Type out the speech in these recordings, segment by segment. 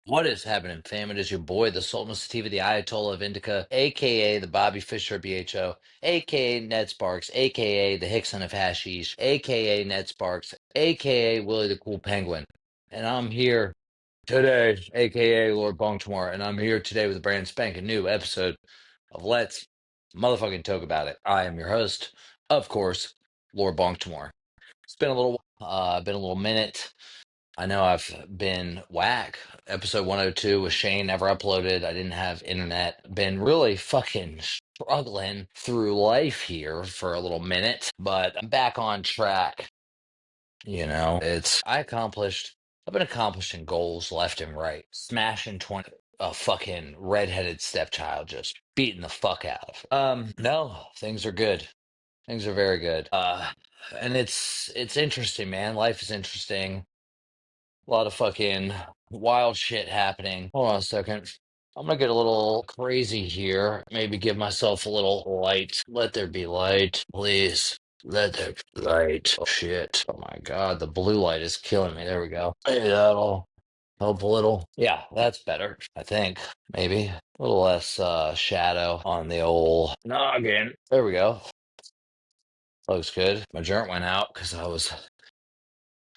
What is happening, fam? It is your boy, the Sultan of Sativa, the Ayatollah of Indica, aka the Bobby Fischer BHO, aka Ned Sparks, aka the Hickson of Hashish, aka Ned Sparks, aka Willie the Cool Penguin. And I'm here today, aka Lord Bongtimore, and I'm here today with a brand spanking new episode of Let's Motherfucking Toke About It. I am your host, of course, Lord Bongtimore. It's been a little minute. I know I've been whack. Episode 102 with Shane never uploaded. I didn't have internet. Been really fucking struggling through life here for a little minute, but I'm back on track. I've been accomplishing goals left and right. Smashing 20, a fucking redheaded stepchild, just beating the fuck out of. No, things are good. Things are very good. And it's interesting, man. Life is interesting. A lot of fucking wild shit happening. Hold on a second. I'm gonna get a little crazy here. Maybe give myself a little light. Let there be light, please. Let there be light. Oh shit. Oh my god, the blue light is killing me. There we go. Maybe that'll help a little. Yeah, that's better. I think. Maybe. A little less shadow on the old noggin. There we go. Looks good. My joint went out because I was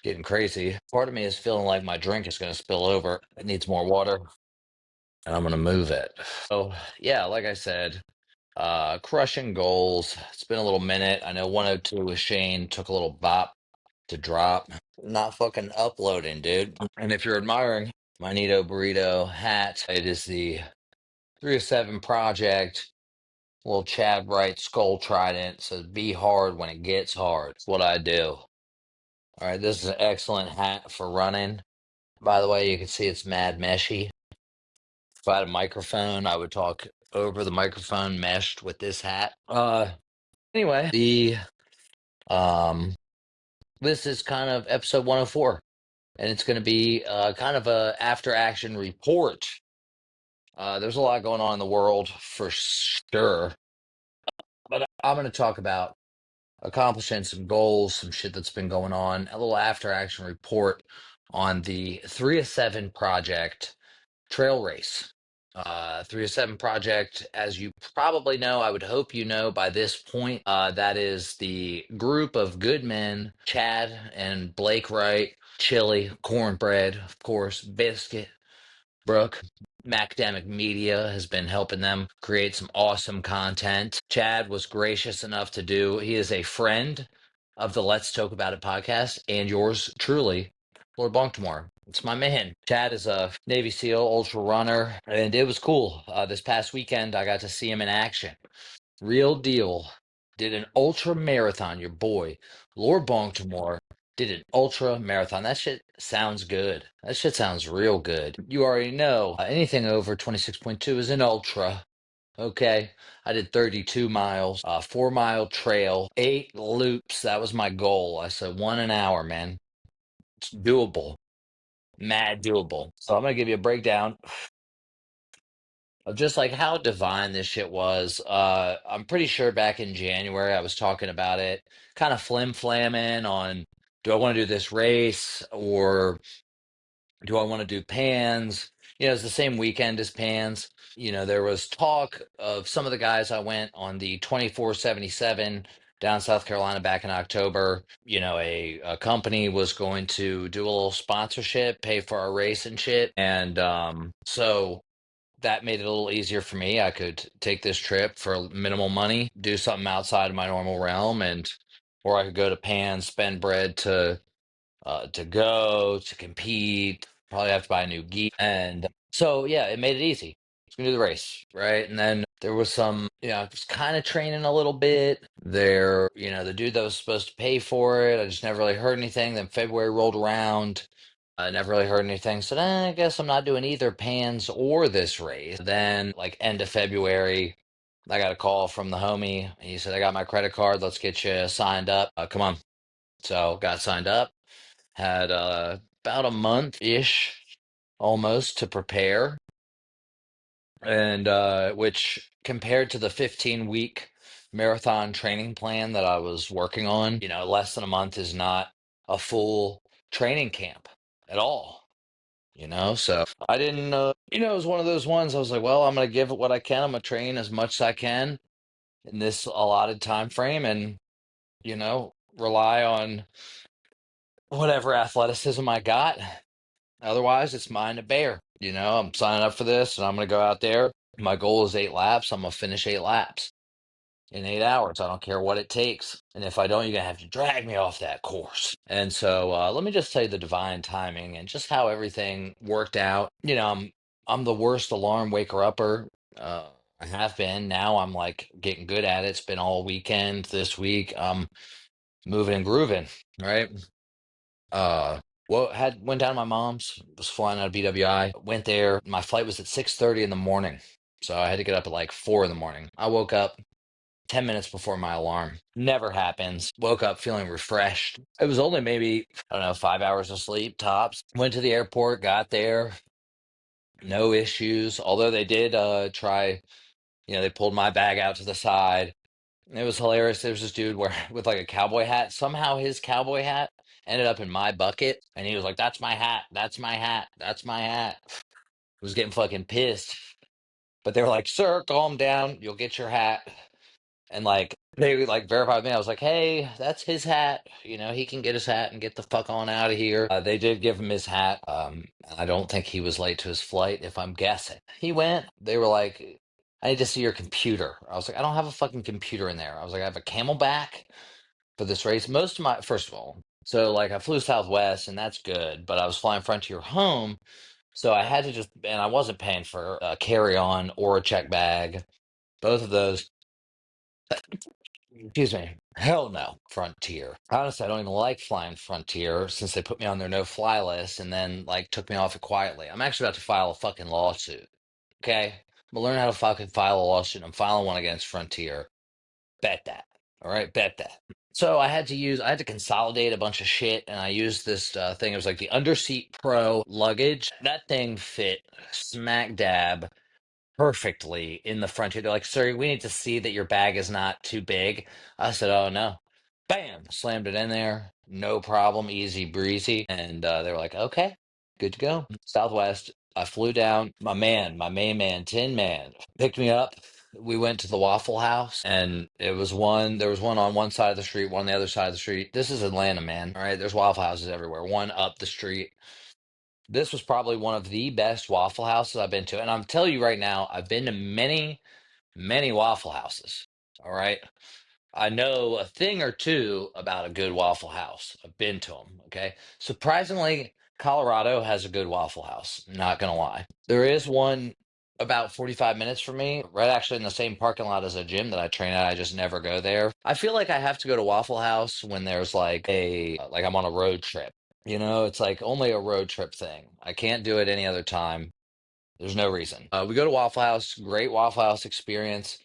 getting crazy. Part of me is feeling like my drink is going to spill over. It needs more water, and I'm going to move it. So, yeah, like I said, crushing goals. It's been a little minute. I know 102 with Shane took a little bop to drop. Not fucking uploading, dude. And if you're admiring my Nito Burrito hat, it is the 307 Project. Little Chad Wright skull trident says, "Be hard when it gets hard." It's what I do. All right, this is an excellent hat for running. By the way, you can see it's mad meshy. If I had a microphone, I would talk over the microphone meshed with this hat. Anyway, the um this is kind of episode 104, and it's going to be kind of a after action report. There's a lot going on in the world for sure, but I'm going to talk about accomplishing some goals, some shit that's been going on, a little after action report on the 307 Project trail race. 307 Project, as you probably know, I would hope you know by this point, that is the group of good men, Chad and Blake Wright, Chili, Cornbread, of course, Biscuit, Brooke. Macadamic Media has been helping them create some awesome content. Chad was gracious enough to he is a friend of the Let's Talk About It podcast and yours truly, Lord Bongtimore. It's my man. Chad is a Navy SEAL ultra runner, and it was cool. This past weekend, I got to see him in action. Real deal. Did an ultra marathon. Your boy, Lord Bongtimore, did an ultra marathon. That shit sounds good. That shit sounds real good. You already know anything over 26.2 is an ultra. Okay. I did 32 miles, 4 mile trail, 8 loops. That was my goal. I said 1 an hour, man. It's doable. Mad doable. So I'm going to give you a breakdown of just like how divine this shit was. I'm pretty sure back in January I was talking about it, kind of flim-flamming on, do I want to do this race or do I want to do Pans? It's the same weekend as Pans. There was talk of some of the guys I went on the 24/77 down South Carolina back in October. A company was going to do a little sponsorship, pay for our race and shit. And so that made it a little easier for me. I could take this trip for minimal money, do something outside of my normal realm, or I could go to Pan, spend bread to go to compete. Probably have to buy a new gi, and so yeah, it made it easy. It's gonna do the race, right? And then there was some, I was kind of training a little bit there. The dude that was supposed to pay for it, I just never really heard anything. Then February rolled around. I never really heard anything. So then I guess I'm not doing either Pans or this race. Then, like, end of February, I got a call from the homie. He said, "I got my credit card. Let's get you signed up. Come on." So got signed up. Had about a month-ish almost to prepare. And which compared to the 15-week marathon training plan that I was working on, less than a month is not a full training camp at all. So I didn't, it was one of those ones. I was like, well, I'm going to give it what I can. I'm going to train as much as I can in this allotted time frame and, rely on whatever athleticism I got. Otherwise, it's mine to bear. I'm signing up for this and I'm going to go out there. My goal is 8 laps. I'm going to finish 8 laps in 8 hours. I don't care what it takes. And if I don't, you're going to have to drag me off that course. And so let me just tell you the divine timing and just how everything worked out. I'm the worst alarm waker upper. I have been. Now I'm like getting good at it. It's been all weekend this week. I'm moving and grooving, right? Uh, went down to my mom's, was flying out of BWI, went there. My flight was at 6:30 in the morning. So I had to get up at like 4 in the morning. I woke up 10 minutes before my alarm. Never happens. Woke up feeling refreshed. It was only maybe, I don't know, 5 hours of sleep tops. Went to the airport, got there, no issues. Although they did try, they pulled my bag out to the side. It was hilarious. There was this dude with like a cowboy hat. Somehow his cowboy hat ended up in my bucket. And he was like, that's my hat. That's my hat. That's my hat. Was getting fucking pissed. But they were like, sir, calm down. You'll get your hat. And like they like verified me. I was like, hey, that's his hat. He can get his hat and get the fuck on out of here. They did give him his hat. I don't think he was late to his flight, if I'm guessing. He went. They were like, I need to see your computer. I was like, I don't have a fucking computer in there. I was like, I have a Camelback for this race. Most of my, first of all, so like I flew Southwest and that's good, but I was flying Frontier home. So I had to and I wasn't paying for a carry on or a check bag. Both of those. Excuse me. Hell no, Frontier. Honestly, I don't even like flying Frontier since they put me on their no-fly list and then like took me off it quietly. I'm actually about to file a fucking lawsuit. Okay, I'm gonna learn how to fucking file a lawsuit. I'm filing one against Frontier. Bet that. All right, bet that. So I had to consolidate a bunch of shit, and I used this thing. It was like the Underseat Pro luggage. That thing fit smack dab perfectly in the front. They're like, sir, we need to see that your bag is not too big. I said, oh no. Bam, slammed it in there. No problem, easy breezy. And they were like, okay, good to go. Southwest. I flew down. My main man, Tin Man, picked me up. We went to the Waffle House, and there was one on one side of the street, one on the other side of the street. This is Atlanta, man. All right, there's Waffle Houses everywhere. One up the street. This was probably one of the best Waffle Houses I've been to. And I'm telling you right now, I've been to many, many Waffle Houses. All right. I know a thing or two about a good Waffle House. I've been to them. Okay. Surprisingly, Colorado has a good Waffle House. Not going to lie. There is one about 45 minutes from me, right actually in the same parking lot as a gym that I train at. I just never go there. I feel like I have to go to Waffle House when there's like I'm on a road trip. It's like only a road trip thing. I can't do it any other time. There's no reason. We go to Waffle House, great Waffle House experience.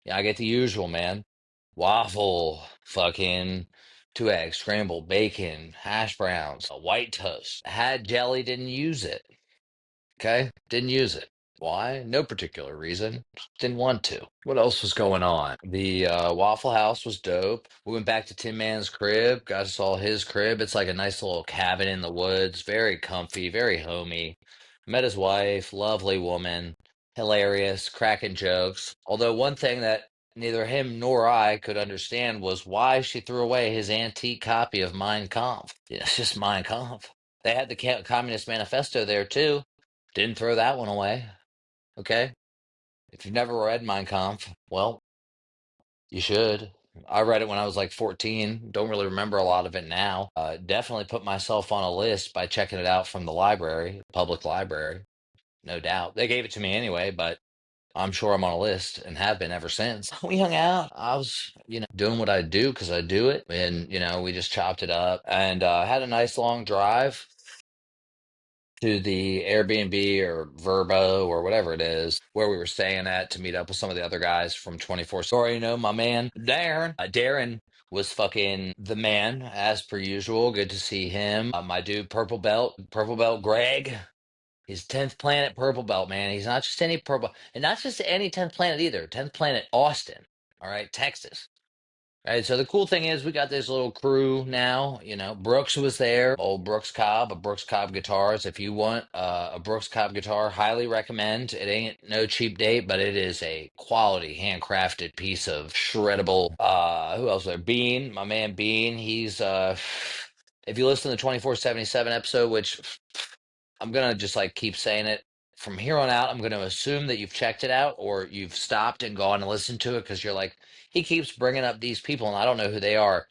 Yeah, I get the usual, man. Waffle, fucking 2 eggs, scrambled bacon, hash browns, a white toast. Had jelly, didn't use it. Okay, didn't use it. Why? No particular reason. Just didn't want to. What else was going on? The Waffle House was dope. We went back to Tin Man's crib. Got us all his crib. It's like a nice little cabin in the woods. Very comfy, very homey. Met his wife, lovely woman, hilarious, cracking jokes. Although one thing that neither him nor I could understand was why she threw away his antique copy of Mein Kampf. Yeah, it's just Mein Kampf. They had the Communist Manifesto there too. Didn't throw that one away. Okay. If you've never read Mein Kampf, well, you should. I read it when I was like 14. Don't really remember a lot of it now. Definitely put myself on a list by checking it out from the library, public library, no doubt. They gave it to me anyway, but I'm sure I'm on a list and have been ever since. We hung out. I was, doing what I do because I do it. And, we just chopped it up and had a nice long drive to the Airbnb or Verbo or whatever it is where we were staying at to meet up with some of the other guys from 24 Story. My man, Darren. Darren was fucking the man as per usual. Good to see him. My dude, Purple Belt Greg. He's 10th planet Purple Belt, man. He's not just any purple, and not just any 10th planet either. 10th planet Austin. All right, Texas. Right. So the cool thing is we got this little crew now. Brooks was there, old Brooks Cobb, a Brooks Cobb guitars. If you want a Brooks Cobb guitar, highly recommend. It ain't no cheap date, but it is a quality handcrafted piece of shreddable. Who else was there? Bean, my man Bean. He's if you listen to the 2477 episode, which I'm gonna just like keep saying it from here on out, I'm going to assume that you've checked it out or you've stopped and gone and listened to it because you're like, he keeps bringing up these people and I don't know who they are.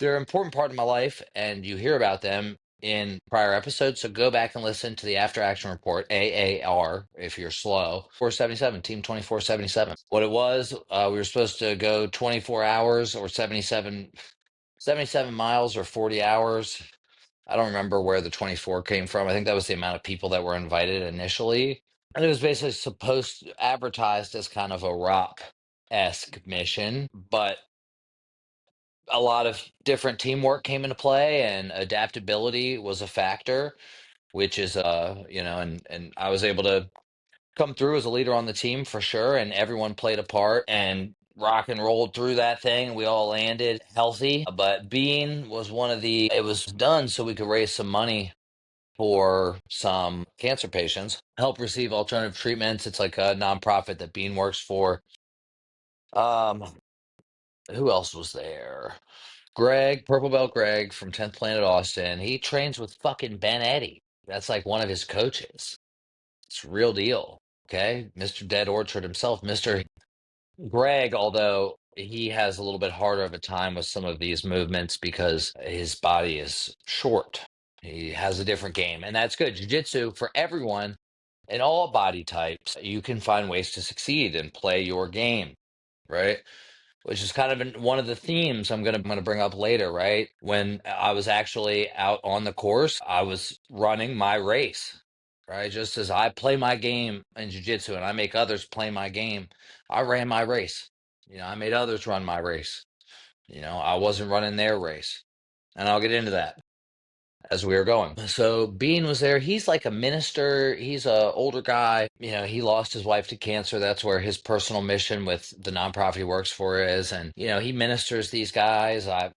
They're an important part of my life and you hear about them in prior episodes. So go back and listen to the After Action Report, AAR, if you're slow. 477, Team 2477. What it was, we were supposed to go 24 hours or 77 miles or 40 hours. I don't remember where the 24 came from. I think that was the amount of people that were invited initially. And it was basically advertised as kind of a rock-esque mission, but a lot of different teamwork came into play and adaptability was a factor, which is and I was able to come through as a leader on the team for sure, and everyone played a part and rock and rolled through that thing. We all landed healthy, but Bean was it was done so we could raise some money for some cancer patients, help receive alternative treatments. It's like a nonprofit that Bean works for. Um, who else was there? Greg, Purple Belt Greg from 10th Planet Austin. He trains with fucking Ben Eddy. That's like one of his coaches. It's real deal. Okay. Mr. Dead Orchard himself, Mr. Greg, although he has a little bit harder of a time with some of these movements because his body is short. He has a different game, and that's good. Jiu-jitsu for everyone in all body types, you can find ways to succeed and play your game, right? Which is kind of one of the themes I'm gonna bring up later, right? When I was actually out on the course, I was running my race, right? Just as I play my game in jiu-jitsu and I make others play my game, I ran my race. I made others run my race. I wasn't running their race. And I'll get into that as we were going. So Bean was there. He's like a minister. He's a older guy. He lost his wife to cancer. That's where his personal mission with the nonprofit he works for is. And he ministers these guys. I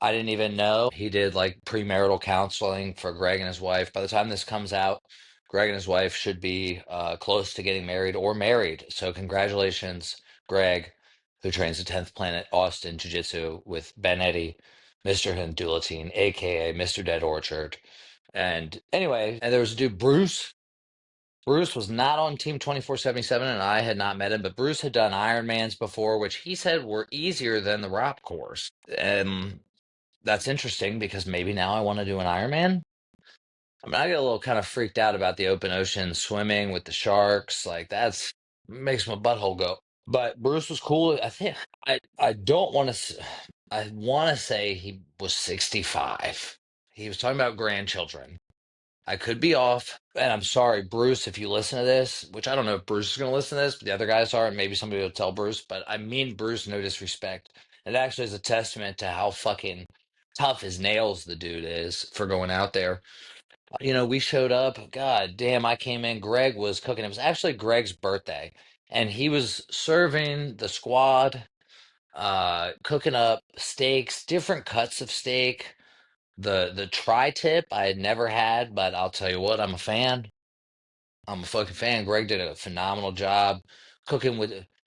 didn't even know he did like premarital counseling for Greg and his wife. By the time this comes out, Greg and his wife should be close to getting married or married. So congratulations, Greg, who trains at 10th Planet Austin Jiu Jitsu with Ben Eddy, Mr. Hindulatine, aka Mr. Dead Orchard. And anyway, and there was a dude, Bruce. Bruce was not on Team 2477, and I had not met him, but Bruce had done Ironmans before, which he said were easier than the rock course. And that's interesting because maybe now I want to do an Ironman. I mean, I get a little kind of freaked out about the open ocean swimming with the sharks. Like that's makes my butthole go. But Bruce was cool. I think I don't want to. I want to say he was 65. He was talking about grandchildren. I could be off, and I'm sorry, Bruce, if you listen to this, which I don't know if Bruce is going to listen to this, but the other guys are, and maybe somebody will tell Bruce, but I mean Bruce, no disrespect. It actually is a testament to how fucking tough as nails the dude is for going out there. We showed up. God damn, I came in. Greg was cooking. It was actually Greg's birthday, and he was serving the squad, cooking up steaks, different cuts of steak. The tri-tip I had never had, but I'll tell you what, I'm a fan. I'm a fucking fan. Greg did a phenomenal job cooking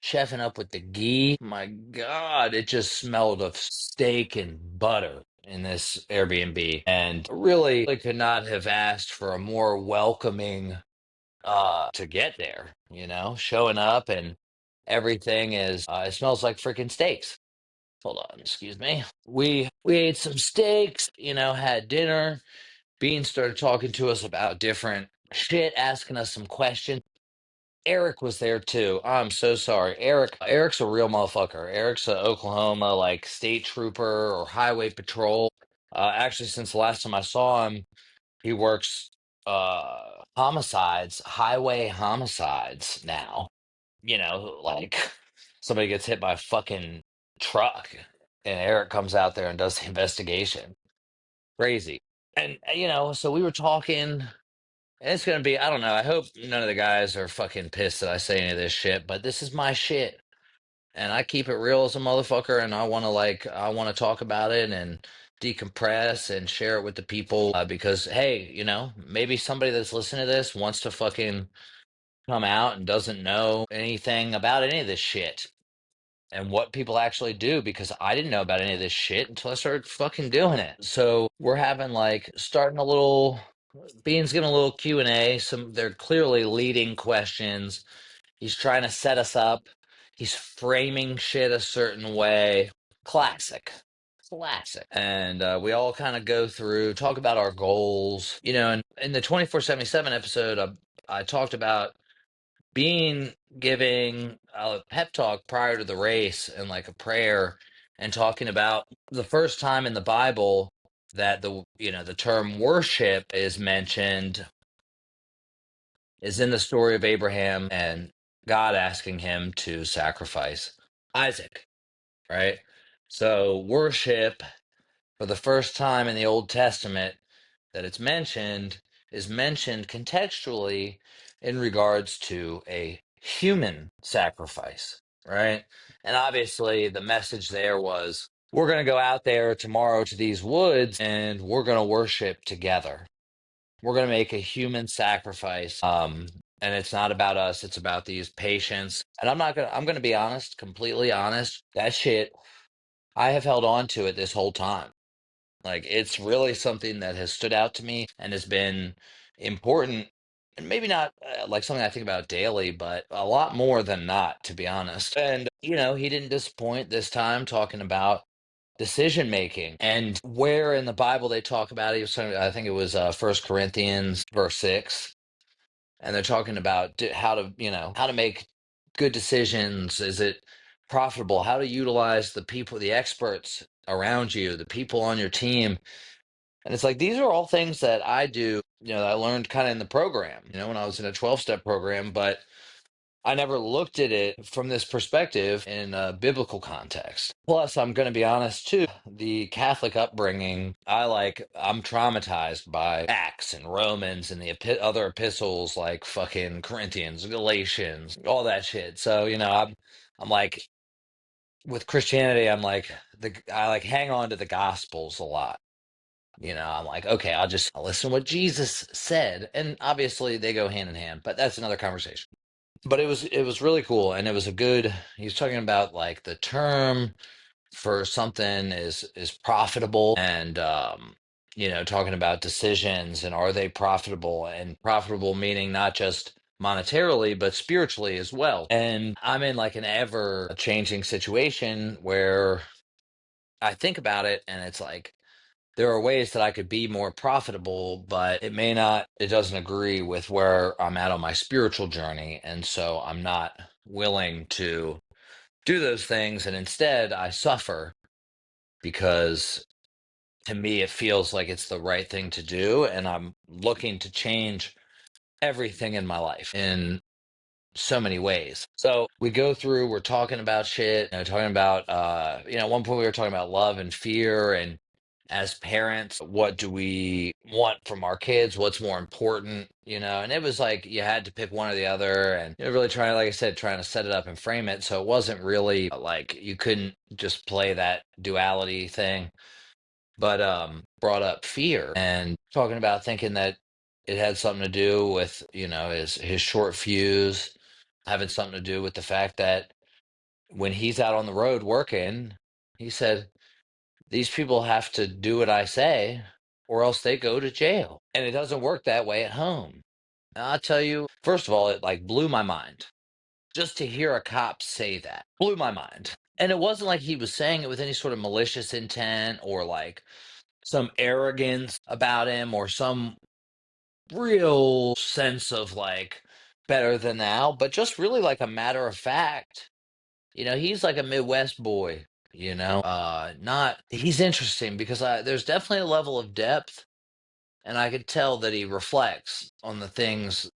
chefing up with the ghee. My God, it just smelled of steak and butter in this Airbnb, and really could not have asked for a more welcoming to get there. Showing up and everything is it smells like freaking steaks. Hold on, excuse me. We ate some steaks, had dinner. Bean started talking to us about different shit, asking us some questions. Eric was there too. I'm so sorry. Eric's a real motherfucker. Eric's a Oklahoma like state trooper or highway patrol. Actually, since the last time I saw him, he works homicides, highway homicides now. Like somebody gets hit by a fucking truck and Eric comes out there and does the investigation. Crazy. And so we were talking. And it's gonna be, I don't know. I hope none of the guys are fucking pissed that I say any of this shit, but this is my shit. and I keep it real as a motherfucker, and I want to talk about it and decompress and share it with the people because hey, maybe somebody that's listening to this wants to fucking come out and doesn't know anything about any of this shit and what people actually do because I didn't know about any of this shit until I started fucking doing it. So we're having like starting a little Bean's giving a little Q&A. They're clearly leading questions. He's trying to set us up. He's framing shit a certain way. Classic. Classic. And we all kind of go through, talk about our goals. And in the 2477 episode, I talked about being giving a pep talk prior to the race and like a prayer and talking about the first time in the Bible that the term worship is mentioned is in the story of Abraham and God asking him to sacrifice Isaac, right? So worship for the first time in the Old Testament that it's mentioned is mentioned contextually in regards to a human sacrifice, right? And obviously, the message there was we're going to go out there tomorrow to these woods and we're going to worship together. We're going to make a human sacrifice. And it's not about us, it's about these patients. And I'm going to be honest, completely honest. That shit, I have held on to it this whole time. Like it's really something that has stood out to me and has been important, and maybe not like something I think about daily, but a lot more than not, to be honest. And he didn't disappoint this time talking about decision making and where in the Bible they talk about it. He was talking, I think it was 1 Corinthians verse 6, and they're talking about how to make good decisions. Is it profitable? How to utilize the people, the experts around you, the people on your team. And it's like these are all things that I do, that I learned kind of in the program, when I was in a 12-step program, but I never looked at it from this perspective in a biblical context. Plus, I'm going to be honest too, the Catholic upbringing, I'm traumatized by Acts and Romans and the other epistles like fucking Corinthians, Galatians, all that shit. So, I'm like, with Christianity, I like hang on to the Gospels a lot. I'm like, okay, I'll listen to what Jesus said. And obviously they go hand in hand, but that's another conversation. But it was really cool. And he was talking about like the term for something is profitable and, talking about decisions and are they profitable, and profitable meaning not just monetarily, but spiritually as well. And I'm in like an ever changing situation where I think about it and it's like, there are ways that I could be more profitable, but it doesn't agree with where I'm at on my spiritual journey. And so I'm not willing to do those things. And instead, I suffer because to me, it feels like it's the right thing to do. And I'm looking to change everything in my life in so many ways. So we're talking about shit, talking about, at one point we were talking about love and fear, and as parents, what do we want from our kids? What's more important, and it was like you had to pick one or the other, and really trying, like I said, trying to set it up and frame it. So it wasn't really like you couldn't just play that duality thing, but brought up fear and talking about thinking that it had something to do with his short fuse, having something to do with the fact that when he's out on the road working, he said these people have to do what I say or else they go to jail, and it doesn't work that way at home. And I'll tell you, first of all, it like blew my mind just to hear a cop say that. Blew my mind. And it wasn't like he was saying it with any sort of malicious intent or like some arrogance about him or some real sense of like better than thou, but just really like a matter of fact. He's like a Midwest boy, not, he's interesting because there's definitely a level of depth, and I could tell that he reflects on the things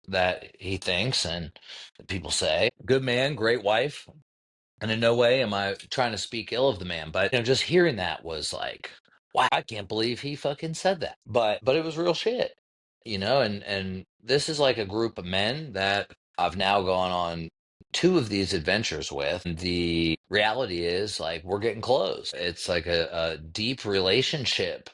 that he thinks and that people say. Good man, great wife. And in no way am I trying to speak ill of the man, but just hearing that was like, wow, I can't believe he fucking said that. But it was real shit, and this is like a group of men that I've now gone on two of these adventures with. The reality is, like, we're getting close. It's like a deep relationship,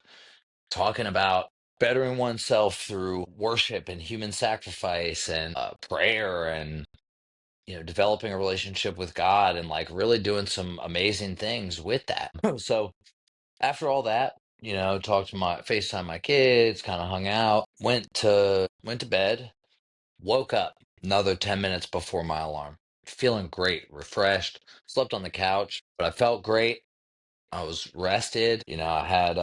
talking about bettering oneself through worship and human sacrifice and prayer and developing a relationship with God and like really doing some amazing things with that. So after all that, talked to my FaceTime my kids, kind of hung out, went to bed, woke up another 10 minutes before my alarm, feeling great, refreshed, slept on the couch, but I felt great. I was rested. I had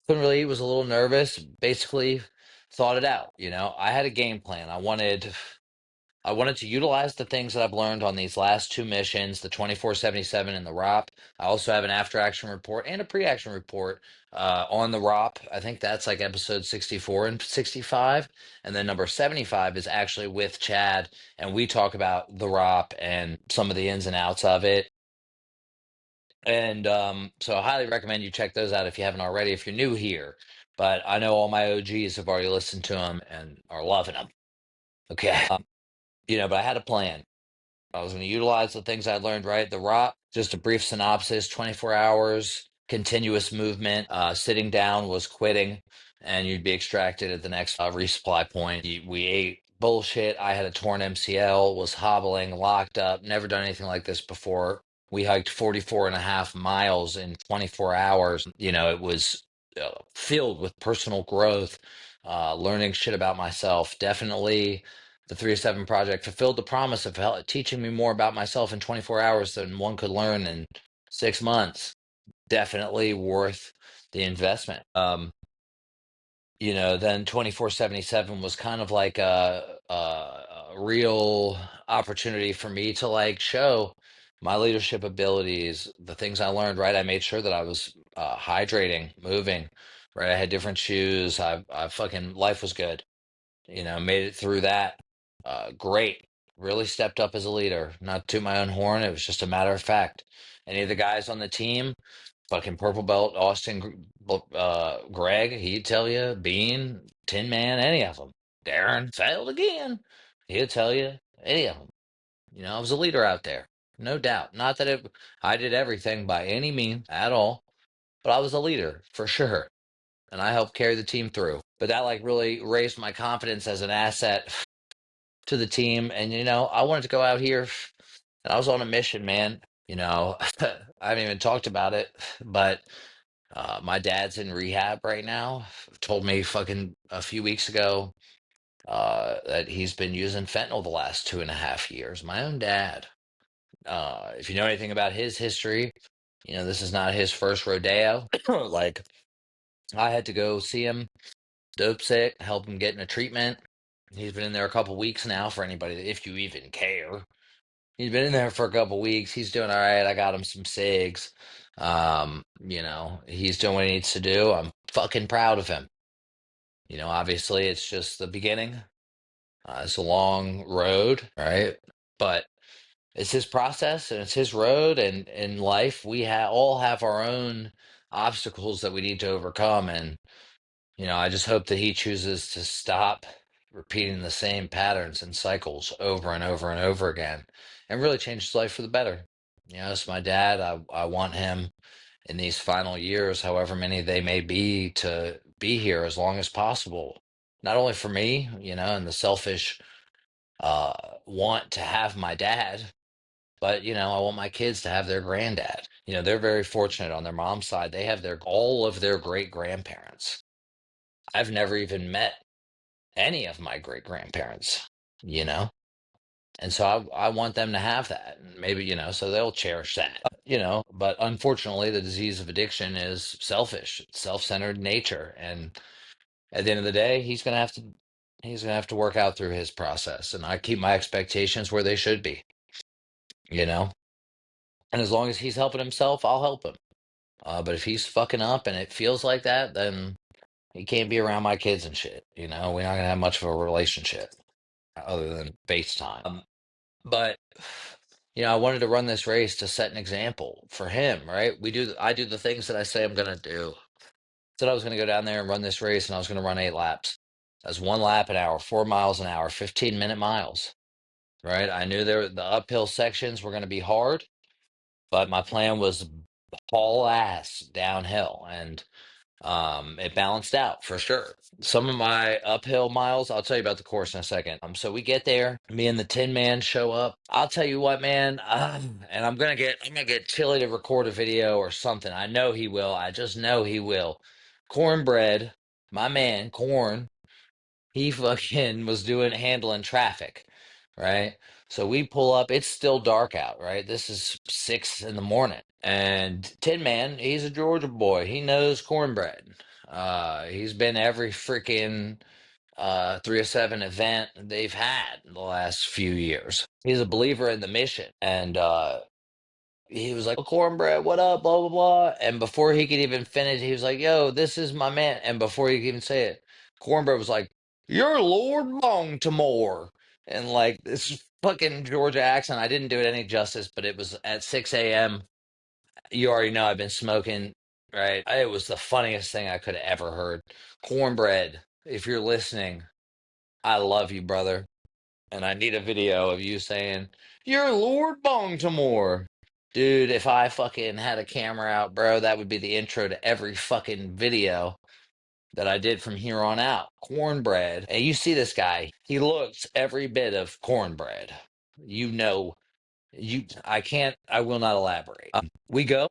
couldn't really eat, was a little nervous, basically thought it out. I had a game plan. I wanted to utilize the things that I've learned on these last two missions, the 2477 and the ROP. I also have an after action report and a pre action report on the ROP. I think that's like episode 64 and 65. And then number 75 is actually with Chad. And we talk about the ROP and some of the ins and outs of it. And so I highly recommend you check those out if you haven't already, if you're new here. But I know all my OGs have already listened to them and are loving them. Okay. But I had a plan. I was going to utilize the things I learned, right? The ROP, just a brief synopsis, 24 hours, continuous movement. Sitting down was quitting, and you'd be extracted at the next resupply point. We ate bullshit. I had a torn MCL, was hobbling, locked up, never done anything like this before. We hiked 44 and a half miles in 24 hours. It was filled with personal growth, learning shit about myself. Definitely the 307 Project fulfilled the promise of teaching me more about myself in 24 hours than one could learn in 6 months. Definitely worth the investment. Then 2477 was kind of like a real opportunity for me to like show my leadership abilities, the things I learned, right? I made sure that I was hydrating, moving, right? I had different shoes. I fucking, life was good. Made it through that. Great. Really stepped up as a leader. Not to my own horn. It was just a matter of fact. Any of the guys on the team, fucking purple belt, Austin, Greg, he'd tell you, Bean, Tin Man, any of them. Darren failed again. He'd tell you, any of them. I was a leader out there, no doubt. Not that I did everything by any means at all, but I was a leader for sure, and I helped carry the team through. But that like really raised my confidence as an asset to the team. And, I wanted to go out here and I was on a mission, man. I haven't even talked about it, but my dad's in rehab right now. Told me fucking a few weeks ago that he's been using fentanyl the last 2.5 years. My own dad. If you know anything about his history, this is not his first rodeo. Like, I had to go see him, dope sick, help him get in a treatment. He's been in there a couple weeks now for anybody, if you even care. He's been in there for a couple weeks. He's doing all right. I got him some cigs. He's doing what he needs to do. I'm fucking proud of him. Obviously it's just the beginning. It's a long road, right? But it's his process and it's his road. And in life, we all have our own obstacles that we need to overcome. And I just hope that he chooses to stop repeating the same patterns and cycles over and over and over again and really change his life for the better. It's my dad. I want him in these final years, however many they may be, to be here as long as possible. Not only for me, and the selfish uh, want to have my dad, but I want my kids to have their granddad. They're very fortunate on their mom's side. They have all of their great grandparents. I've never even met any of my great grandparents, you know? And so I want them to have that. And maybe, so they'll cherish that, But unfortunately, the disease of addiction is selfish, self centered nature. And at the end of the day, he's going to have to work out through his process. And I keep my expectations where they should be, you know? And as long as he's helping himself, I'll help him. But if he's fucking up and it feels like that, then he can't be around my kids and shit. We're not going to have much of a relationship other than FaceTime. But I wanted to run this race to set an example for him, right? I do the things that I say I'm gonna do. Said I was gonna go down there and run this race, and I was gonna run 8 laps. That's one lap an hour, 4 miles an hour, 15-minute miles. right? I knew the uphill sections were going to be hard, but my plan was haul ass downhill, and it balanced out for sure. Some of my uphill miles, I'll tell you about the course in a second. So we get there, me and the Tin Man show up. I'll tell you what, man, and I'm gonna get Chili to record a video or something. I know he will. I just know he will. Cornbread, my man, Corn, he fucking was handling traffic, right? So we pull up, it's still dark out, right? This is 6 in the morning. And Tin Man, he's a Georgia boy. He knows cornbread. He's been every freaking 307 event they've had in the last few years. He's a believer in the mission. And he was like, "Oh, cornbread, what up? Blah blah blah." And before he could even finish, he was like, "Yo, this is my man." And before he could even say it, cornbread was like, "You're Lord Bongtimore," and like this fucking Georgia accent. I didn't do it any justice, but it was at 6 a.m. You already know I've been smoking, right? It was the funniest thing I could have ever heard. Cornbread, if you're listening, I love you, brother. And I need a video of you saying, "You're Lord Bongtimore." Dude, if I fucking had a camera out, bro, that would be the intro to every fucking video that I did from here on out. Cornbread. And you see this guy, he looks every bit of cornbread. You know, I will not elaborate. We go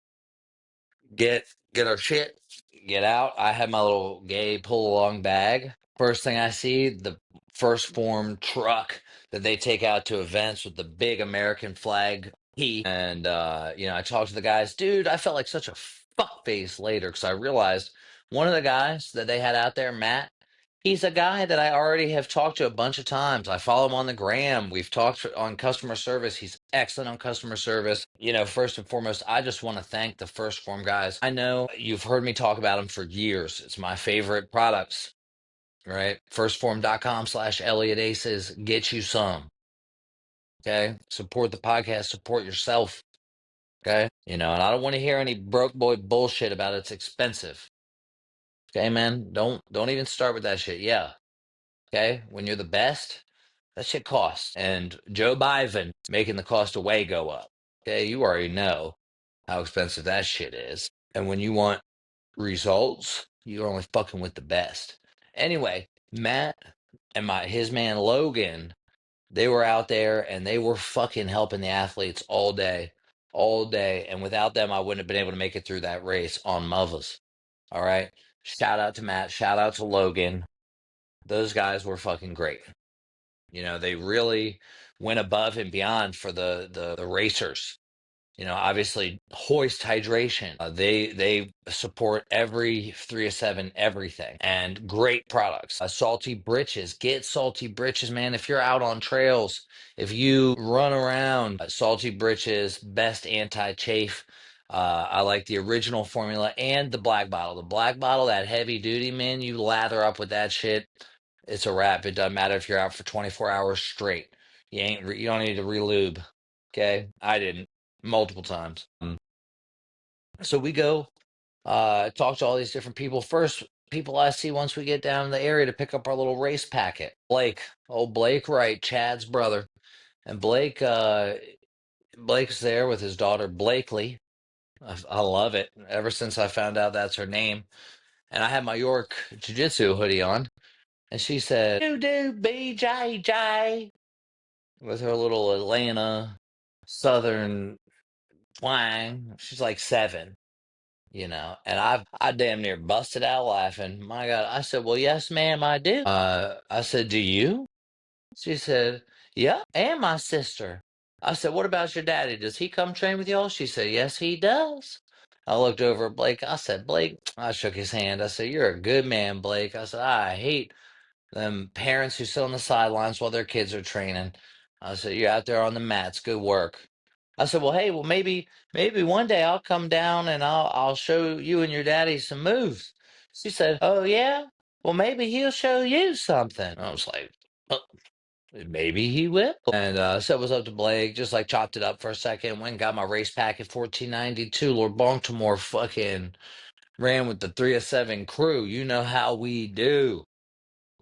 get get our shit, get out. I had my little gay pull along bag. First thing I see, the first form truck that they take out to events with the big American flag key. And I talked to the guys, dude, I felt like such a fuck face later because I realized one of the guys that they had out there, Matt, he's a guy that I already have talked to a bunch of times. I follow him on the gram. We've talked on customer service. He's excellent on customer service. First and foremost, I just want to thank the First Form guys. I know you've heard me talk about them for years. It's my favorite products, right? Firstform.com/Elliot Aces. Get you some. Okay. Support the podcast, support yourself. Okay. And I don't want to hear any broke boy bullshit about it's expensive. Okay, man. Don't even start with that shit. Yeah. Okay. When you're the best, that shit costs. And Joe Biden making the cost of whey go up. Okay, you already know how expensive that shit is. And when you want results, you're only fucking with the best. Anyway, Matt and his man Logan, they were out there and they were fucking helping the athletes all day. All day. And without them, I wouldn't have been able to make it through that race on mothers. All right. Shout out to Matt. Shout out to Logan. Those guys were fucking great. They really went above and beyond for the racers. Obviously Hoist Hydration. They support every 307 everything and great products. Salty Britches. Get Salty Britches, man. If you're out on trails, if you run around, Salty Britches, best anti-chafe. I like the original formula and the black bottle. The black bottle, that heavy duty, man, you lather up with that shit. It's a wrap. It doesn't matter if you're out for 24 hours straight. You don't need to relube. Okay? I didn't multiple times. So we go talk to all these different people. First people I see once we get down in the area to pick up our little race packet. Blake, old Blake Wright, Chad's brother. And Blake's there with his daughter Blakely. I love it. Ever since I found out that's her name. And I had my York Jiu-Jitsu hoodie on. And she said, "Do BJJ," with her little Atlanta Southern twang. She's like 7, and I damn near busted out laughing. My God. I said, "Well, yes, ma'am, I do." I said, "Do you?" She said, "Yeah, and my sister." I said, "What about your daddy? Does he come train with y'all?" She said, "Yes, he does." I looked over at Blake. I said, "Blake," I shook his hand. I said, "You're a good man, Blake." I said, "I hate them parents who sit on the sidelines while their kids are training." I said, "You're out there on the mats. Good work." I said, "Well, hey, well, maybe one day I'll come down and I'll show you and your daddy some moves." She said, "Oh yeah? Well, maybe he'll show you something." I was like, maybe he will. And so it was up to Blake, just like chopped it up for a second, went and got my race pack at 1492. Lord Bongtimore fucking ran with the 307 crew. You know how we do.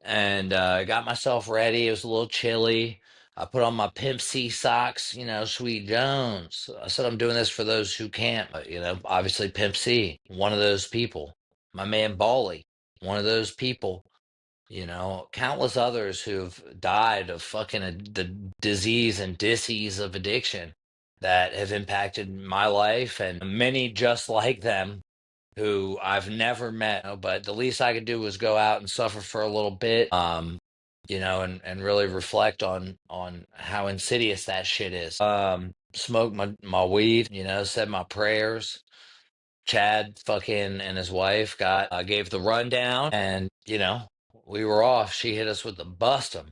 And got myself ready. It was a little chilly. I put on my Pimp C socks, Sweet Jones. I said I'm doing this for those who can't, but, obviously Pimp C, one of those people. My man Bali, one of those people. Countless others who've died of fucking the disease and disease of addiction that have impacted my life, and many just like them who I've never met, but the least I could do was go out and suffer for a little bit, and really reflect on how insidious that shit is. Smoke my weed, said my prayers. Chad fucking and his wife gave the rundown, and we were off. She hit us with the bustum,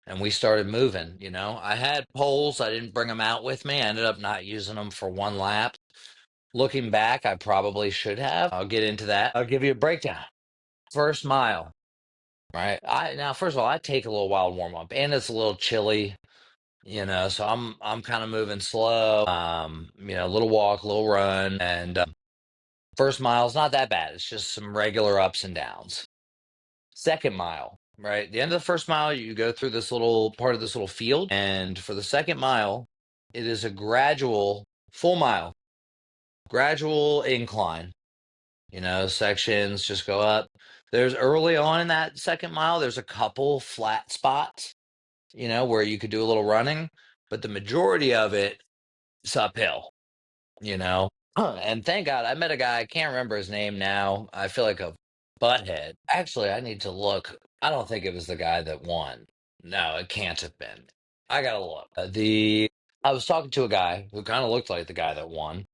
and we started moving. I had poles. I didn't bring them out with me. I ended up not using them for one lap. Looking back, I probably should have. I'll get into that. I'll give you a breakdown. First mile, right? Now, first of all, I take a little while to warm up, and it's a little chilly, so I'm kind of moving slow. A little walk, a little run, and first mile's not that bad. It's just some regular ups and downs. Second mile, right? The end of the first mile, you go through this little part of this little field, and for the second mile, it is a gradual full mile, gradual incline. Sections just go up. There's early on in that second mile, there's a couple flat spots, where you could do a little running, but the majority of it is uphill, you know. And thank God I met a guy, I can't remember his name now. I feel like a butthead. Actually, I need to look. I don't think it was the guy that won. No, it can't have been. I gotta look. I was talking to a guy who kind of looked like the guy that won,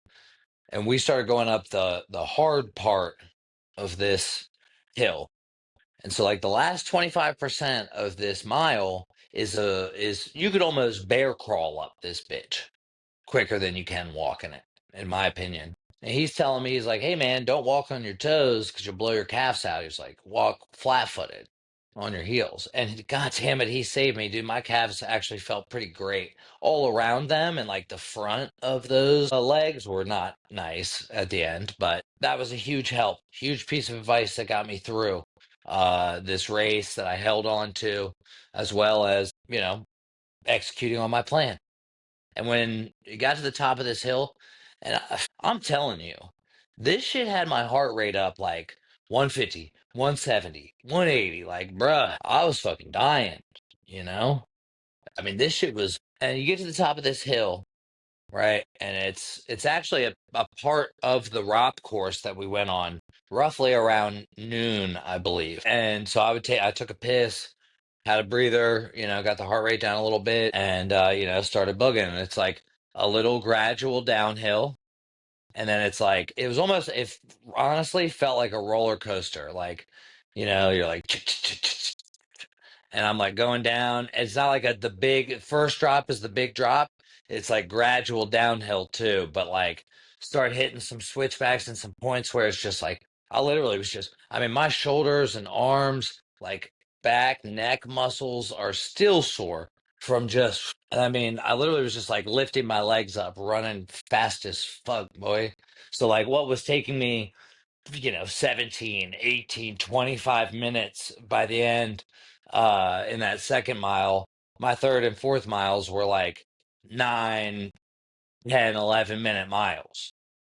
and we started going up the hard part of this hill. And so like the last 25% of this mile is you could almost bear crawl up this bitch quicker than you can walking it, in my opinion. And he's telling me, he's like, hey man, don't walk on your toes because you'll blow your calves out. He's like, walk flat footed on your heels. And god damn it, he saved me, dude. My calves actually felt pretty great all around them, and like the front of those legs were not nice at the end, but that was a huge help, huge piece of advice that got me through this race that I held on to, as well as, executing on my plan. And when it got to the top of this hill, and I'm telling you, this shit had my heart rate up like 150, 170, 180. Like, bruh, I was fucking dying, you know? I mean, this shit was, and you get to the top of this hill, right? And it's actually a part of the ROP course that we went on roughly around noon, I believe. And so I took a piss, had a breather, got the heart rate down a little bit, and started booging. And it's like a little gradual downhill. And then it's like it was almost, if honestly felt like a roller coaster. Like, you're like and I'm like going down. It's not like the big first drop is the big drop. It's like gradual downhill too, but like start hitting some switchbacks and some points where it's just like I literally was just, I mean, my shoulders and arms, like back, neck muscles are still sore from just, I mean, I literally was just like lifting my legs up, running fast as fuck, boy. So like what was taking me 17, 18, 25 minutes by the end in that second mile, my third and fourth miles were like 9, 10, 11 minute miles,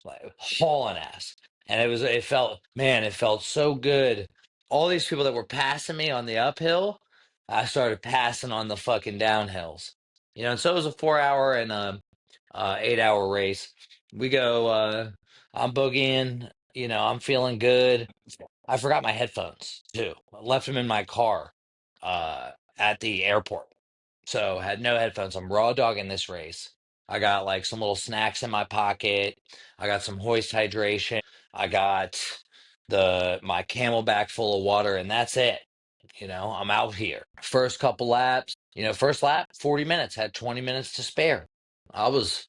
like hauling ass. And it felt so good. All these people that were passing me on the uphill, I started passing on the fucking downhills. And so it was a 4 hour and 8 hour race. We go, I'm boogieing, I'm feeling good. I forgot my headphones too. I left them in my car at the airport. So had no headphones. I'm raw dogging this race. I got like some little snacks in my pocket. I got some hoist hydration. I got my camelback full of water, and that's it. I'm out here. First couple laps, first lap, 40 minutes, had 20 minutes to spare. I was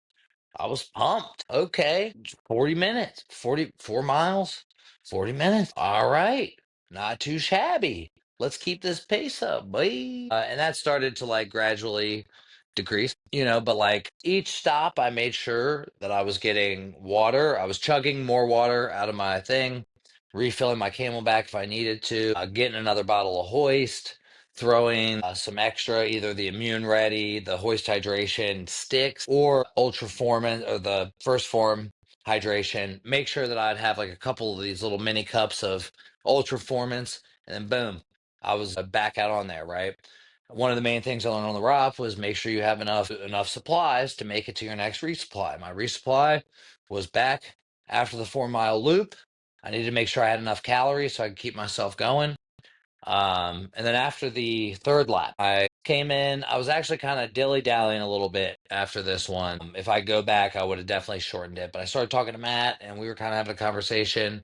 pumped. Okay. 40 minutes, 44 miles, 40 minutes. All right. Not too shabby. Let's keep this pace up, boy. And that started to like gradually decrease, but like each stop, I made sure that I was getting water. I was chugging more water out of my thing, refilling my camelback if I needed to, getting another bottle of hoist, throwing some extra, either the Immune Ready, the Hoist Hydration sticks, or Ultra Form or the First Form hydration. Make sure that I'd have like a couple of these little mini cups of Ultra Formants, and then boom, I was back out on there, right? One of the main things I learned on the ROP was make sure you have enough supplies to make it to your next resupply. My resupply was back after the 4 mile loop. I needed to make sure I had enough calories so I could keep myself going. And then after the third lap, I came in. I was actually kind of dilly-dallying a little bit after this one. If I go back, I would have definitely shortened it. But I started talking to Matt, and we were kind of having a conversation,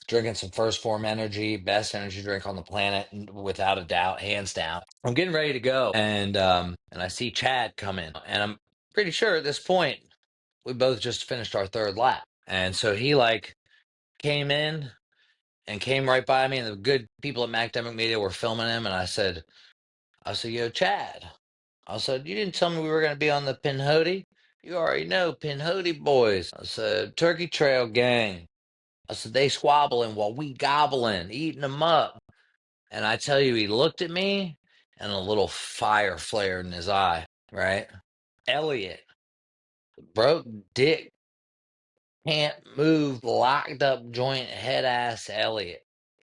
drinking some First Form energy, best energy drink on the planet, without a doubt, hands down. I'm getting ready to go, and I see Chad come in, and I'm pretty sure at this point we both just finished our third lap, and so he like came in and came right by me, and the good people at Academic Media were filming him. And I said, yo, Chad. I said, you didn't tell me we were going to be on the Pinhoti. You already know, Pinhoti boys. I said, Turkey Trail gang. I said, they squabbling while we gobbling, eating them up. And I tell you, he looked at me, and a little fire flared in his eye, right? Elliot, broke dick, can't move, locked up joint, head ass Elliot.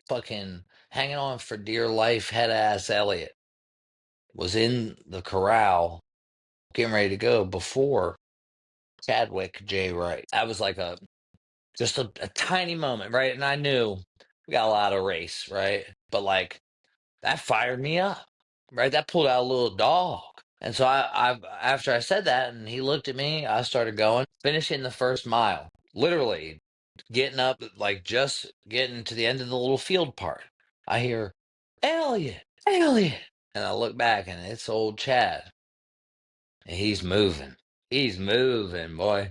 Fucking hanging on for dear life, head ass Elliot was in the corral getting ready to go before Chadwick J. Wright. That was like just a tiny moment, right? And I knew we got a lot of race, right? But like that fired me up, right? That pulled out a little dog. And so I after I said that and he looked at me, I started going, finishing the first mile, literally getting up, like just getting to the end of the little field part. I hear, Elliot, Elliot. And I look back and it's old Chad. And he's moving. He's moving, boy.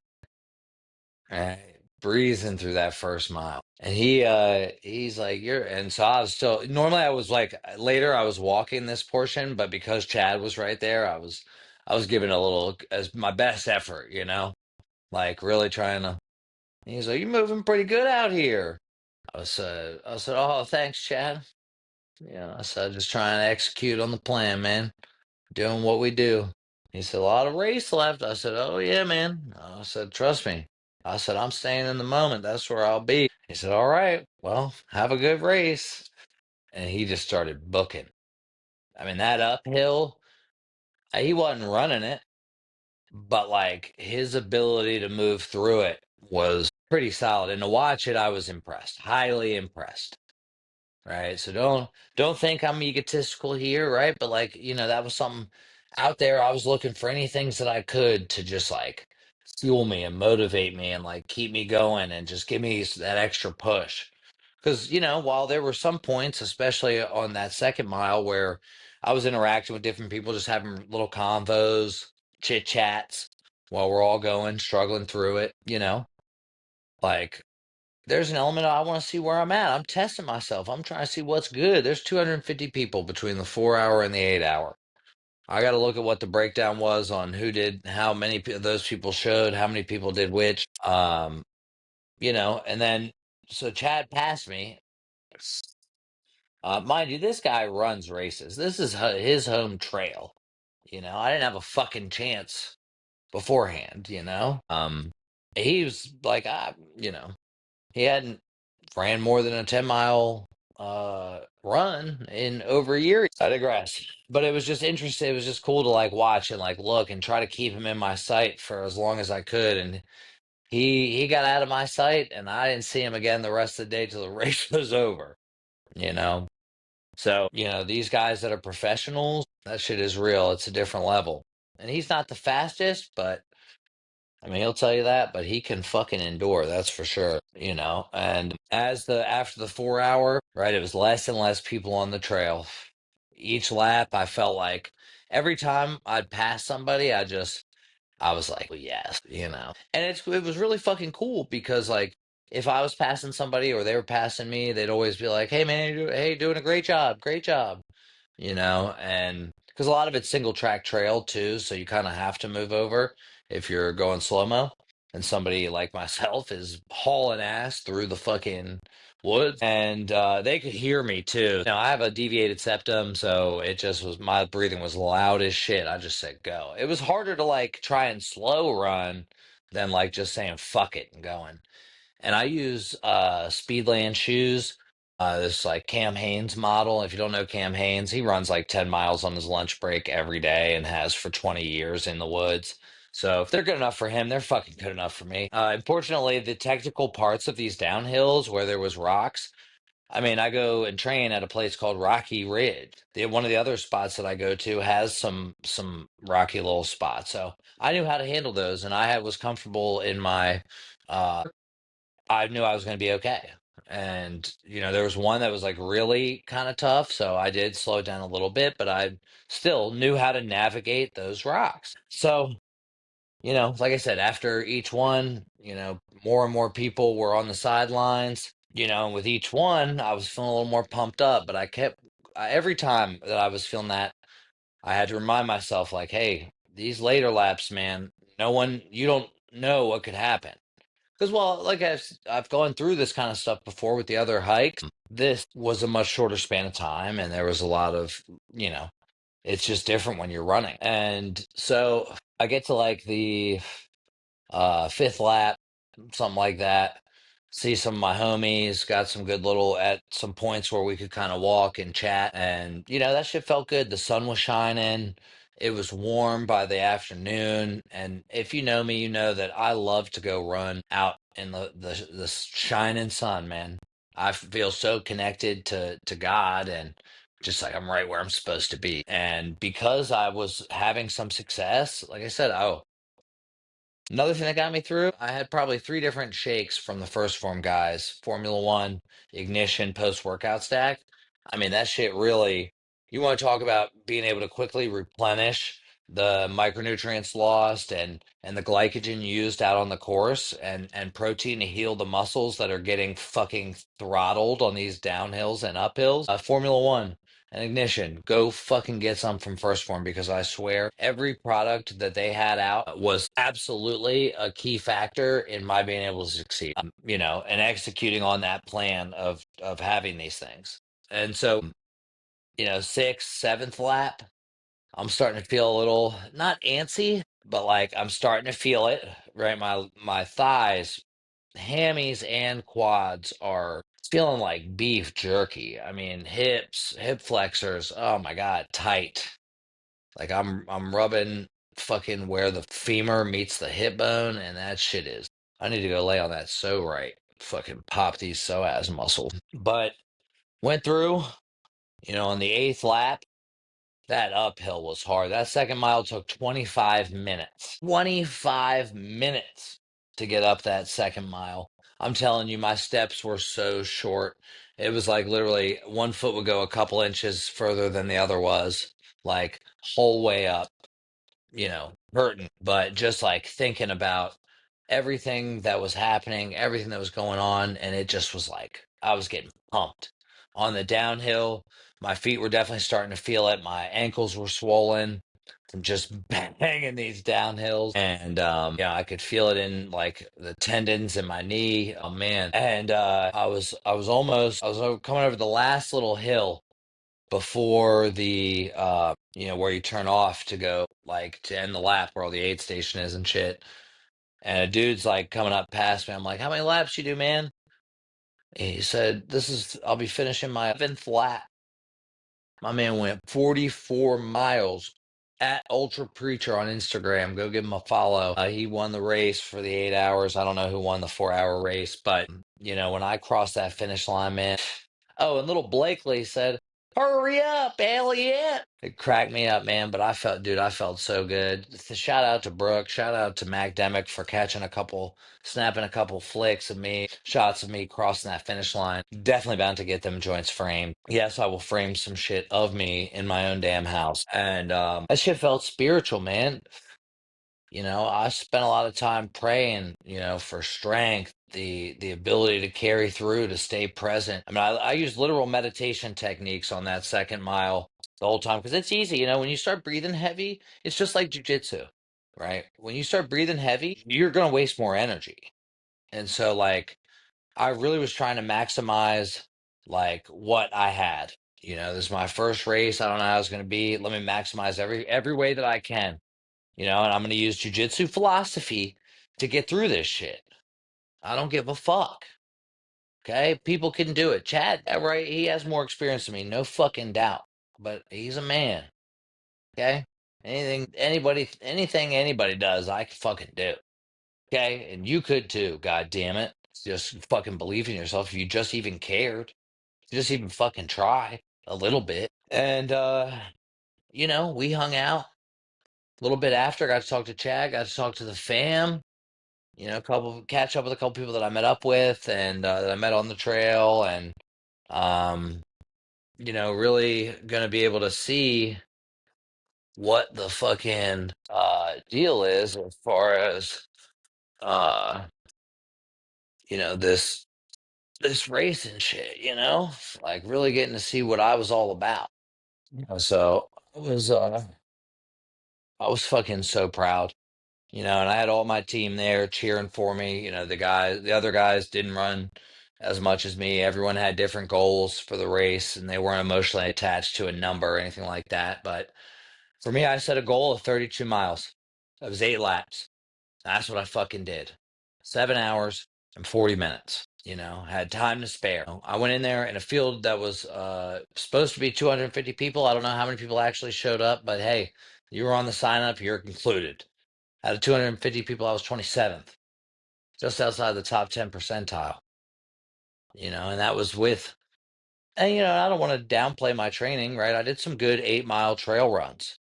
Right. Breezing through that first mile. And he's like, you're and so I was still normally I was like later I was walking this portion, but because Chad was right there, I was giving a little as my best effort, like really trying to. He's like, you're moving pretty good out here. I said, oh, thanks, Chad. Yeah, I said, just trying to execute on the plan, man. Doing what we do. He said, a lot of race left. I said, oh, yeah, man. I said, trust me. I said, I'm staying in the moment. That's where I'll be. He said, all right, well, have a good race. And he just started booking. I mean, that uphill, he wasn't running it, but like his ability to move through it was pretty solid. And to watch it, I was impressed, highly impressed. Right. So don't think I'm egotistical here, right? But like, that was something out there. I was looking for any things that I could to just like fuel me and motivate me and like keep me going and just give me that extra push. Because, while there were some points, especially on that second mile, where I was interacting with different people, just having little convos, chit chats while we're all going, struggling through it, like there's an element of, I want to see where I'm at. I'm testing myself. I'm trying to see what's good. There's 250 people between the 4 hour and the 8 hour. I got to look at what the breakdown was on who did how many of those people showed, how many people did which. And then so Chad passed me. Mind you, this guy runs races. This is his home trail. I didn't have a fucking chance beforehand. He was like, he hadn't ran more than a 10 mile run in over a year. I digress. But it was just interesting. It was just cool to like watch and like look and try to keep him in my sight for as long as I could. And he got out of my sight, and I didn't see him again the rest of the day till the race was over. You know. So these guys that are professionals, that shit is real. It's a different level. And he's not the fastest, but I mean, he'll tell you that, but he can fucking endure, that's for sure, And after the 4 hour, right, it was less and less people on the trail. Each lap, I felt like every time I'd pass somebody, I was like, well, yes, And it was really fucking cool because like if I was passing somebody or they were passing me, they'd always be like, hey man, hey, doing a great job, and because a lot of it's single track trail too, so you kind of have to move over if you're going slow mo, and somebody like myself is hauling ass through the fucking woods, and they could hear me too. I have a deviated septum, so it just was my breathing was loud as shit. I just said go. It was harder to like try and slow run than like just saying fuck it and going. And I use Speedland shoes. This like Cam Hanes model. If you don't know Cam Hanes, he runs like 10 miles on his lunch break every day and has for 20 years in the woods. So if they're good enough for him, they're fucking good enough for me. Unfortunately, the technical parts of these downhills where there was rocks, I mean, I go and train at a place called Rocky Ridge. One of the other spots that I go to has some rocky little spots. So I knew how to handle those, and was comfortable in my I knew I was going to be okay. And, there was one that was like really kind of tough. So I did slow it down a little bit, but I still knew how to navigate those rocks. So, like I said, after each one, more and more people were on the sidelines, and with each one, I was feeling a little more pumped up. But every time that I was feeling that, I had to remind myself, like, hey, these later laps, man, you don't know what could happen. Because, well, like I've gone through this kind of stuff before with the other hikes. This was a much shorter span of time, and there was a lot of, you know, it's just different when you're running. And so I get to like the fifth lap, something like that. See some of my homies, got some good little at some points where we could kind of walk and chat. And, that shit felt good. The sun was shining. It was warm by the afternoon. And if you know me, you know that I love to go run out in the shining sun, man. I feel so connected to God and just like I'm right where I'm supposed to be. And because I was having some success, like I said, another thing that got me through, I had probably three different shakes from the first form guys, Formula One, Ignition, post workout stack. I mean, that shit really, you want to talk about being able to quickly replenish the micronutrients lost and the glycogen used out on the course and protein to heal the muscles that are getting fucking throttled on these downhills and uphills. Formula One and Ignition, go fucking get some from First Form because I swear every product that they had out was absolutely a key factor in my being able to succeed. And executing on that plan of having these things. And so, sixth, seventh lap, I'm starting to feel a little not antsy, but like I'm starting to feel it, right? My thighs, hammies and quads are feeling like beef jerky. I mean, hips, hip flexors, oh my God, tight. Like I'm rubbing fucking where the femur meets the hip bone, and that shit is. I need to go lay on that so right. Fucking pop these psoas muscles. But went through, on the eighth lap. That uphill was hard. That second mile took 25 minutes. 25 minutes to get up that second mile. I'm telling you, my steps were so short. It was like literally one foot would go a couple inches further than the other was, like whole way up, hurting. But just like thinking about everything that was happening, everything that was going on, and it just was like I was getting pumped. On the downhill, my feet were definitely starting to feel it. My ankles were swollen from just banging these downhills. And yeah, I could feel it in like the tendons in my knee. Oh man. And I was coming over the last little hill before the where you turn off to go like to end the lap where all the aid station is and shit. And a dude's like coming up past me. I'm like, how many laps you do, man? And he said, I'll be finishing my 11th lap. My man went 44 miles at Ultra Preacher on Instagram. Go give him a follow. He won the race for the 8 hours. I don't know who won the 4 hour race, but when I crossed that finish line, man. Oh, and little Blakely said, hurry up, Elliot. It cracked me up, man. But I felt so good. Shout out to Brooke. Shout out to Mac Demick for snapping a couple flicks of me, shots of me crossing that finish line. Definitely bound to get them joints framed. Yes, I will frame some shit of me in my own damn house. And that shit felt spiritual, man. I spent a lot of time praying, for strength, the ability to carry through, to stay present. I mean, I use literal meditation techniques on that second mile the whole time because it's easy. When you start breathing heavy, it's just like jiu-jitsu, right? When you start breathing heavy, you're going to waste more energy. And so, like, I really was trying to maximize like what I had. This is my first race. I don't know how it's going to be. Let me maximize every way that I can. And I'm going to use jiu-jitsu philosophy to get through this shit. I don't give a fuck. Okay, people can do it. Chad, right? He has more experience than me, no fucking doubt. But he's a man. Okay, anything anybody does, I can fucking do. Okay, and you could too. God damn it! Just fucking believe in yourself. If you just even cared, just even fucking try a little bit. And we hung out a little bit after. Got to talk to Chad. Got to talk to the fam. Catch up with a couple people that I met up with and that I met on the trail, and um, really gonna be able to see what the fucking deal is as far as uh, this race and shit. Like really getting to see what I was all about. So I was fucking so proud. And I had all my team there cheering for me. The other guys didn't run as much as me. Everyone had different goals for the race, and they weren't emotionally attached to a number or anything like that. But for me, I set a goal of 32 miles. That was 8 laps. That's what I fucking did. 7 hours and 40 minutes. Had time to spare. I went in there in a field that was supposed to be 250 people. I don't know how many people actually showed up, but hey, you were on the sign up, you're included. Out of 250 people, I was 27th, just outside the top 10 percentile. And that was with, and I don't want to downplay my training, right? I did some good 8-mile trail runs,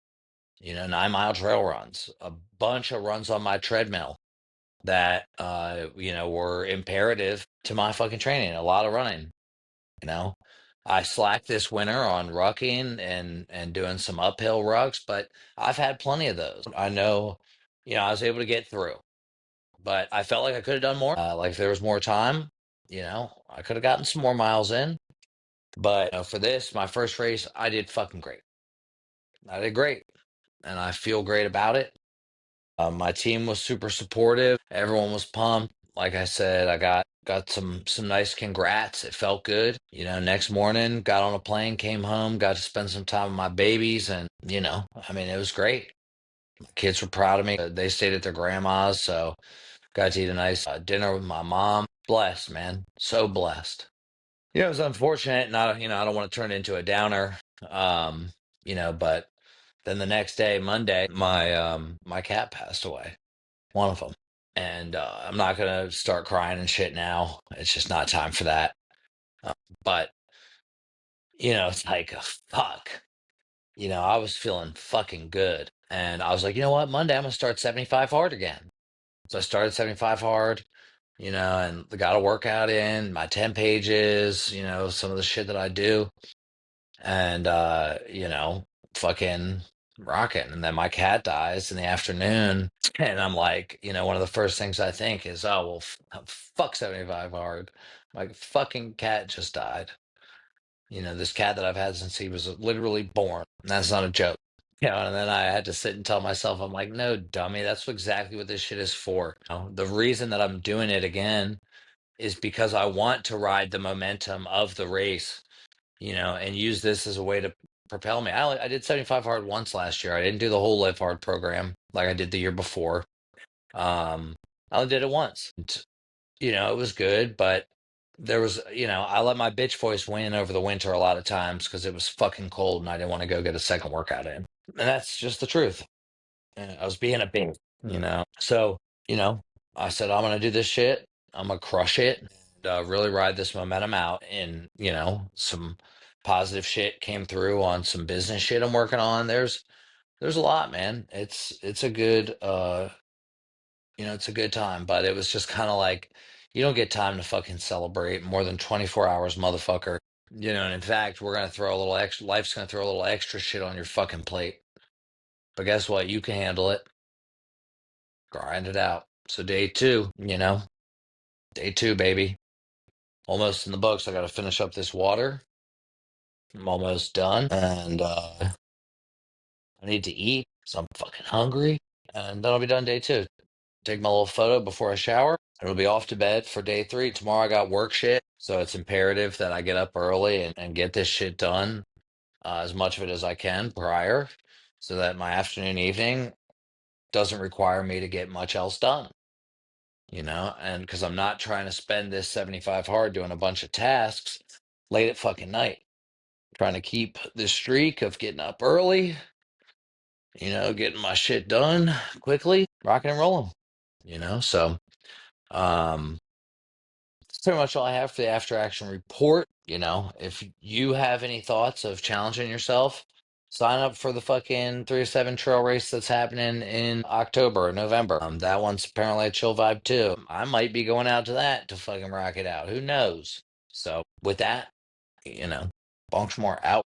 9-mile trail runs, a bunch of runs on my treadmill that, were imperative to my fucking training, a lot of running, you know. I slacked this winter on rucking and doing some uphill rucks, but I've had plenty of those. I know, I was able to get through. But I felt like I could have done more. Like if there was more time, I could have gotten some more miles in. But for this, my first race, I did fucking great. I did great, and I feel great about it. My team was super supportive. Everyone was pumped. Like I said, I got some nice congrats. It felt good. Next morning, got on a plane, came home, got to spend some time with my babies, and I mean, it was great. My kids were proud of me. They stayed at their grandma's, so got to eat a nice dinner with my mom. Blessed, man. So blessed. It was unfortunate, and I don't want to turn it into a downer. But then the next day, Monday, my cat passed away. One of them. And I'm not gonna start crying and shit now. It's just not time for that. Uh, but it's like fuck. I was feeling fucking good, and I was like, you know what? Monday I'm gonna start 75 hard again. So I started 75 hard, and got a workout in, my 10 pages, some of the shit that I do. And, fucking rocking. And then my cat dies in the afternoon. And I'm like, one of the first things I think is, oh, well, fuck 75 hard. My fucking cat just died. This cat that I've had since he was literally born. And that's not a joke. And then I had to sit and tell myself, I'm like, no, dummy, that's exactly what this shit is for. The reason that I'm doing it again is because I want to ride the momentum of the race, and use this as a way to propel me. I did 75 hard once last year. I didn't do the whole Live Hard program like I did the year before. I only did it once. It was good, but there was, I let my bitch voice win over the winter a lot of times because it was fucking cold and I didn't want to go get a second workout in. And that's just the truth. I was being a bitch, So, I said, I'm going to do this shit. I'm going to crush it and really ride this momentum out. And, some positive shit came through on some business shit I'm working on. There's a lot, man. It's a good, it's a good time, but it was just kind of like, you don't get time to fucking celebrate more than 24 hours, motherfucker. And in fact, we're going to throw a little extra, life's going to throw a little extra shit on your fucking plate. But guess what? You can handle it. Grind it out. So day two, day two, baby. Almost in the books. I got to finish up this water. I'm almost done. And I need to eat. So I'm fucking hungry. And then I'll be done day two. Take my little photo before I shower. It'll be off to bed for day three. Tomorrow I got work shit, so it's imperative that I get up early and get this shit done, as much of it as I can prior, so that my afternoon, evening doesn't require me to get much else done, and because I'm not trying to spend this 75 hard doing a bunch of tasks late at fucking night, trying to keep this streak of getting up early, getting my shit done quickly, rocking and rolling, so um that's pretty much all I have for the after action report. If you have any thoughts of challenging yourself, sign up for the fucking 3 to 7 trail race that's happening in October or November. That one's apparently a chill vibe too. I might be going out to that to fucking rock it out. Who knows? So with that, Bongtimore out.